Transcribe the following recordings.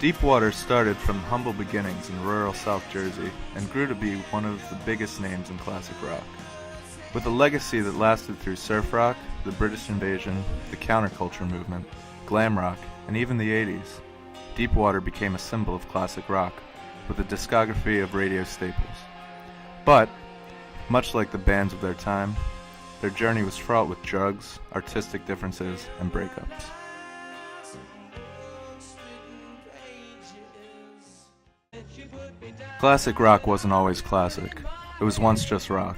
Deepwater started from humble beginnings in rural South Jersey and grew to be one of the biggest names in classic rock. With a legacy that lasted through surf rock, the British invasion, the counterculture movement, glam rock, and even the 80s, Deepwater became a symbol of classic rock, with a discography of radio staples. But, much like the bands of their time, their journey was fraught with drugs, artistic differences, and breakups. Classic rock wasn't always classic. It was once just rock.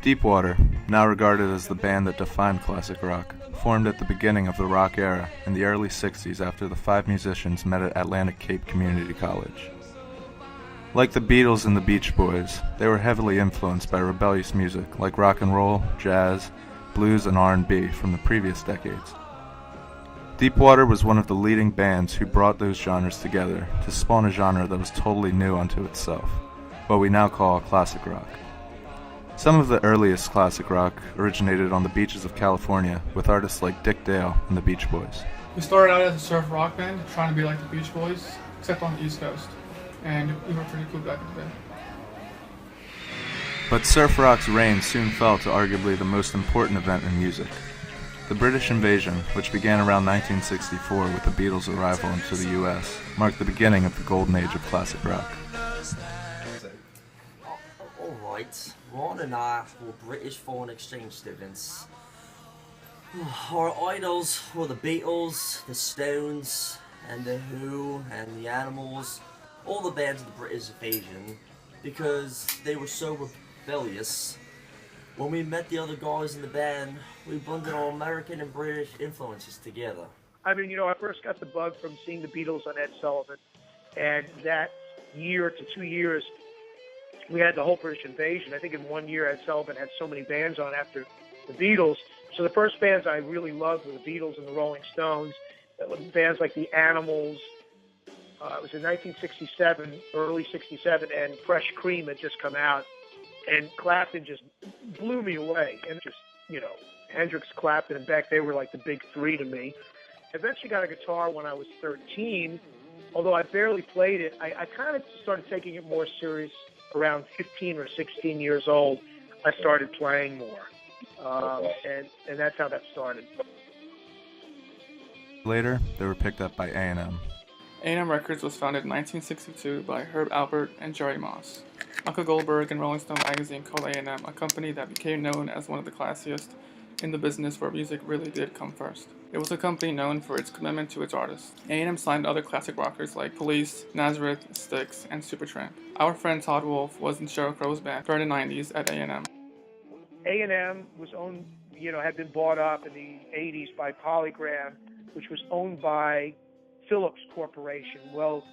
Deepwater, now regarded as the band that defined classic rock, formed at the beginning of the rock era in the early 60s after the 5 musicians met at Atlantic Cape Community College. Like the Beatles and the Beach Boys, they were heavily influenced by rebellious music like rock and roll, jazz, blues, and R&B from the previous decades. Deepwater was one of the leading bands who brought those genres together to spawn a genre that was totally new unto itself, what we now call classic rock. Some of the earliest classic rock originated on the beaches of California with artists like Dick Dale and the Beach Boys. We started out as a surf rock band, trying to be like the Beach Boys, except on the East Coast, and we were pretty cool back in the day. But surf rock's reign soon fell to arguably the most important event in music. The British invasion, which began around 1964 with the Beatles' arrival into the US, marked the beginning of the golden age of classic rock. Alright, Ron and I were British foreign exchange students. Our idols were the Beatles, the Stones, and the Who, and the Animals, all the bands of the British invasion, because they were so rebellious. When we met the other guys in the band, we blended our American and British influences together. I mean, I first got the bug from seeing the Beatles on Ed Sullivan, and that year to 2 years, we had the whole British invasion. I think in 1 year, Ed Sullivan had so many bands on after the Beatles. So the first bands I really loved were the Beatles and the Rolling Stones, bands like the Animals. It was in 1967, early 67, and Fresh Cream had just come out. And Clapton just blew me away. And just, Hendrix, Clapton, and Beck, they were like the big three to me. Eventually got a guitar when I was 13. Although I barely played it, I kind of started taking it more serious around 15 or 16 years old. I started playing more. And that's how that started. Later, they were picked up by A&M. A&M Records was founded in 1962 by Herb Alpert and Jerry Moss. Michael Goldberg and Rolling Stone magazine called A&M a company that became known as one of the classiest in the business where music really did come first. It was a company known for its commitment to its artists. A&M signed other classic rockers like Police, Nazareth, Styx, and Supertramp. Our friend Todd Wolfe was in Sheryl Crow's band during the 90s at A&M. A&M was owned, had been bought up in the 80s by Polygram, which was owned by Philips Corporation. Well,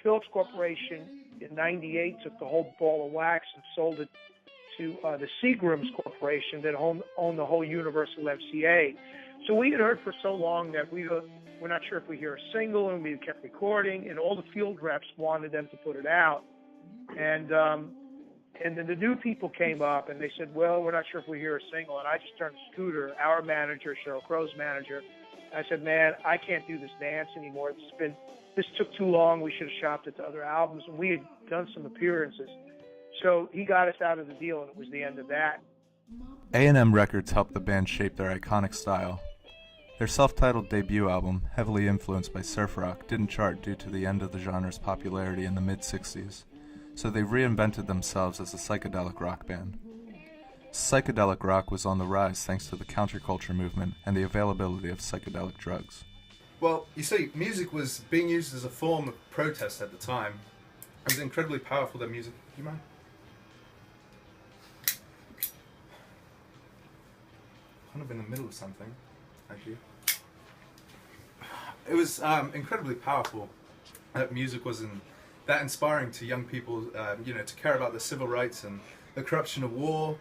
Philips Corporation in 98 took the whole ball of wax and sold it to the Seagrams Corporation that owned the whole Universal MCA. So we had heard for so long that we're not sure if we hear a single, and we kept recording, and all the field reps wanted them to put it out. And then the new people came up, and they said, well, we're not sure if we hear a single. And I just turned to Scooter, our manager, Sheryl Crow's manager. I said, man, I can't do this dance anymore. This took too long. We should have shopped it to other albums. And we had done some appearances. So he got us out of the deal, and it was the end of that. A&M Records helped the band shape their iconic style. Their self-titled debut album, heavily influenced by surf rock, didn't chart due to the end of the genre's popularity in the mid-60s, so they reinvented themselves as a psychedelic rock band. Psychedelic rock was on the rise thanks to the counterculture movement and the availability of psychedelic drugs. Well, you see, music was being used as a form of protest at the time. It was incredibly powerful, their music. Do you mind? Kind of in the middle of something. Thank you. It was incredibly powerful. That music was that inspiring to young people, to care about the civil rights and the corruption of war.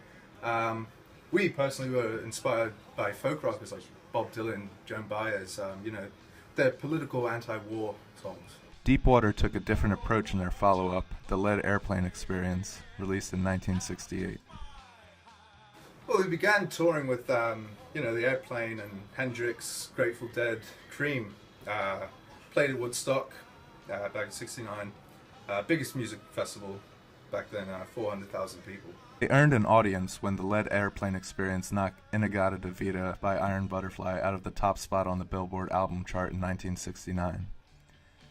We personally were inspired by folk rockers like Bob Dylan, Joan Baez, their political anti-war songs. Deepwater took a different approach in their follow-up, The Lead Airplane Experience, released in 1968. Well, we began touring with, the Airplane and Hendrix, Grateful Dead, Cream. Played at Woodstock, back in '69. Biggest music festival back then, 400,000 people. They earned an audience when the lead airplane experience knocked Inagata de Vida by Iron Butterfly out of the top spot on the Billboard album chart in 1969.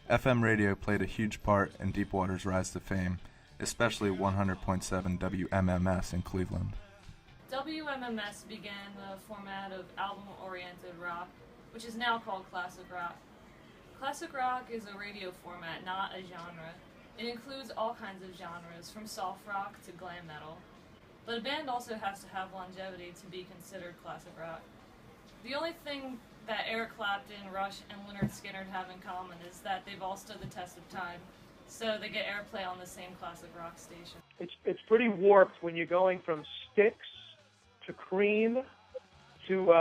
FM radio played a huge part in Deepwater's rise to fame, especially 100.7 WMMS in Cleveland. WMMS began the format of album-oriented rock, which is now called classic rock. Classic rock is a radio format, not a genre. It includes all kinds of genres, from soft rock to glam metal. But a band also has to have longevity to be considered classic rock. The only thing that Eric Clapton, Rush, and Lynyrd Skynyrd have in common is that they've all stood the test of time, so they get airplay on the same classic rock station. It's pretty warped when you're going from Styx to Cream to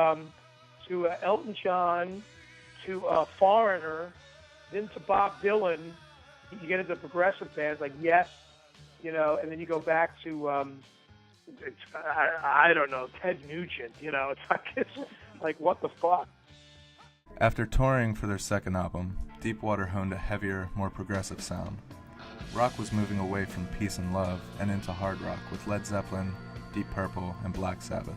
Elton John to Foreigner, then to Bob Dylan. You get into progressive bands like Yes, you know, and then you go back to I don't know, Ted Nugent. You know, it's like what the fuck. After touring for their second album, Deepwater honed a heavier, more progressive sound. Rock was moving away from peace and love and into hard rock with Led Zeppelin, Deep Purple, and Black Sabbath.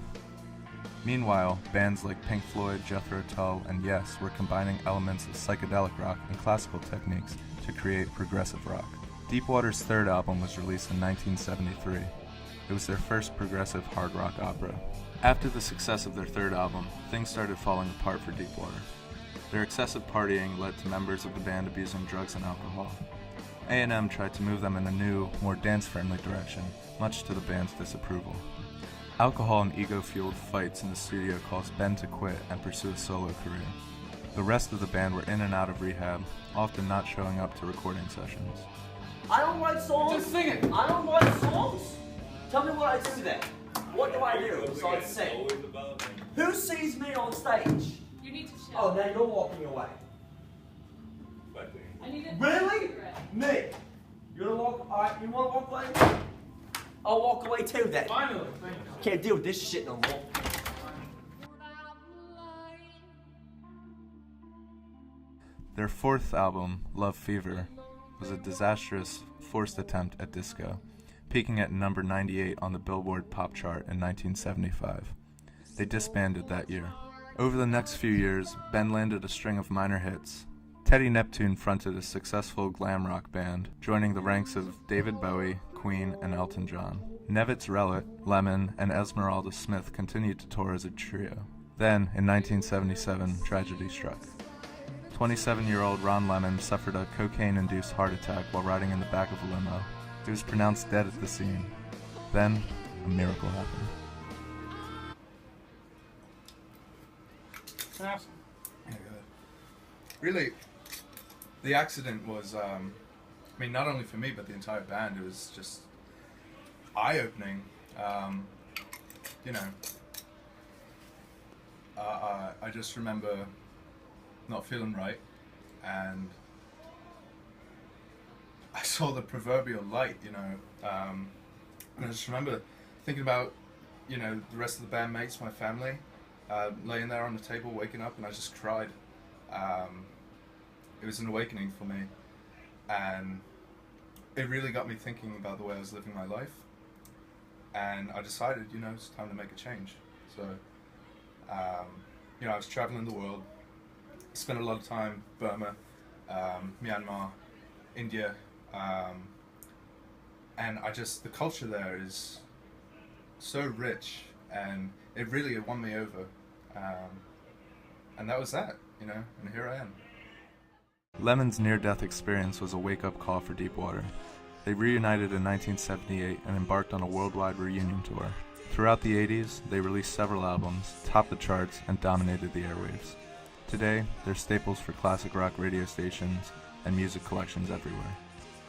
Meanwhile, bands like Pink Floyd, Jethro Tull, and Yes were combining elements of psychedelic rock and classical techniques to create progressive rock. Deepwater's third album was released in 1973. It was their first progressive hard rock opera. After the success of their third album, things started falling apart for Deepwater. Their excessive partying led to members of the band abusing drugs and alcohol. A&M tried to move them in a new, more dance-friendly direction, much to the band's disapproval. Alcohol and ego-fueled fights in the studio caused Ben to quit and pursue a solo career. The rest of the band were in and out of rehab, often not showing up to recording sessions. I don't write songs. Just sing it. I don't write songs. Tell me what I do then. What do I do besides sing? Who sees me on stage? You need to chill. Oh, now you're walking away. I need to Really? Me? You wanna walk? Alright, you wanna walk away? I'll walk away too then. Finally, thank you. Can't deal with this shit no more. Their fourth album, Love Fever, was a disastrous, forced attempt at disco, peaking at number 98 on the Billboard pop chart in 1975. They disbanded that year. Over the next few years, Ben landed a string of minor hits. Teddy Neptune fronted a successful glam rock band, joining the ranks of David Bowie, Queen, and Elton John. Nevitz Relit, Lemon, and Esmeralda Smith continued to tour as a trio. Then, in 1977, tragedy struck. 27-year-old Ron Lemon suffered a cocaine-induced heart attack while riding in the back of a limo. He was pronounced dead at the scene. Then, a miracle happened. Awesome. Yeah, good. Really, the accident was, I mean, not only for me, but the entire band. It was just eye-opening. You know, I just remember not feeling right, and I saw the proverbial light, you know, and I just remember thinking about, you know, the rest of the bandmates, my family, laying there on the table, waking up, and I just cried. It was an awakening for me, and it really got me thinking about the way I was living my life, and I decided, you know, it's time to make a change. So, you know, I was traveling the world, spent a lot of time Burma, Myanmar, India, and the culture there is so rich, and it really won me over, and that was that, you know, and here I am. Lemon's near-death experience was a wake-up call for Deepwater. They reunited in 1978 and embarked on a worldwide reunion tour. Throughout the 80s, they released several albums, topped the charts, and dominated the airwaves. Today, they're staples for classic rock radio stations and music collections everywhere.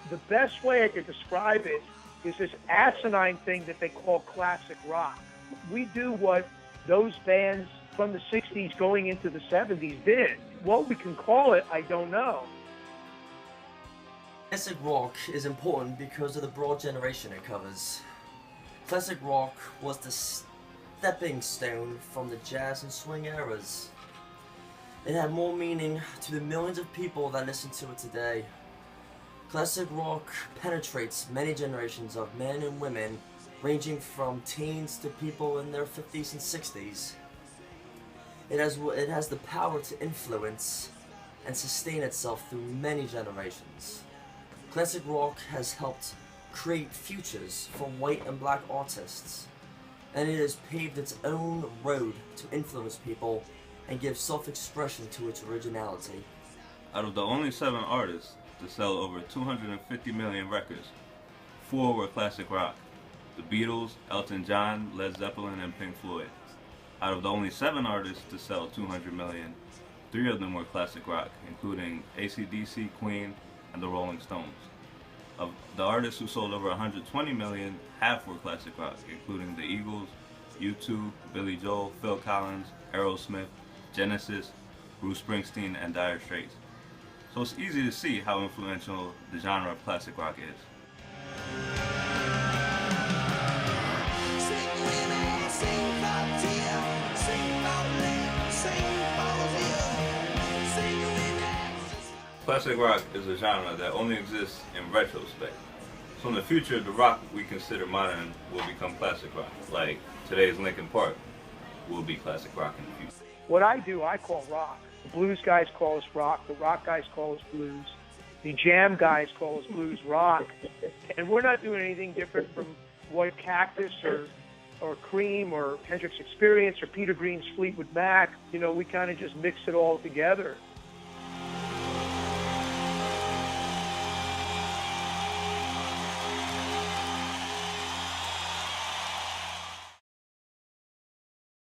The best way I could describe it is this asinine thing that they call classic rock. We do what those bands from the 60s going into the 70s did. What we can call it, I don't know. Classic rock is important because of the broad generation it covers. Classic rock was the stepping stone from the jazz and swing eras. It had more meaning to the millions of people that listen to it today Classic rock penetrates many generations of men and women, ranging from teens to people in their 50s and 60s. It has the power to influence and sustain itself through many generations. Classic rock has helped create futures for white and black artists, and it has paved its own road to influence people and give self-expression to its originality. Out of the only 7 artists to sell over 250 million records, 4 were classic rock: the Beatles, Elton John, Led Zeppelin, and Pink Floyd. Out of the only 7 artists to sell 200 million, 3 of them were classic rock, including AC/DC, Queen, and the Rolling Stones. Of the artists who sold over 120 million, half were classic rock, including the Eagles, U2, Billy Joel, Phil Collins, Aerosmith, Genesis, Bruce Springsteen, and Dire Straits. So it's easy to see how influential the genre of classic rock is. Classic rock is a genre that only exists in retrospect. So in the future, the rock we consider modern will become classic rock, like today's Linkin Park will be classic rock in the future. What I do, I call rock. The blues guys call us rock. The rock guys call us blues. The jam guys call us blues rock. And we're not doing anything different from White Cactus or Cream or Hendrix Experience or Peter Green's Fleetwood Mac. You know, we kind of just mix it all together.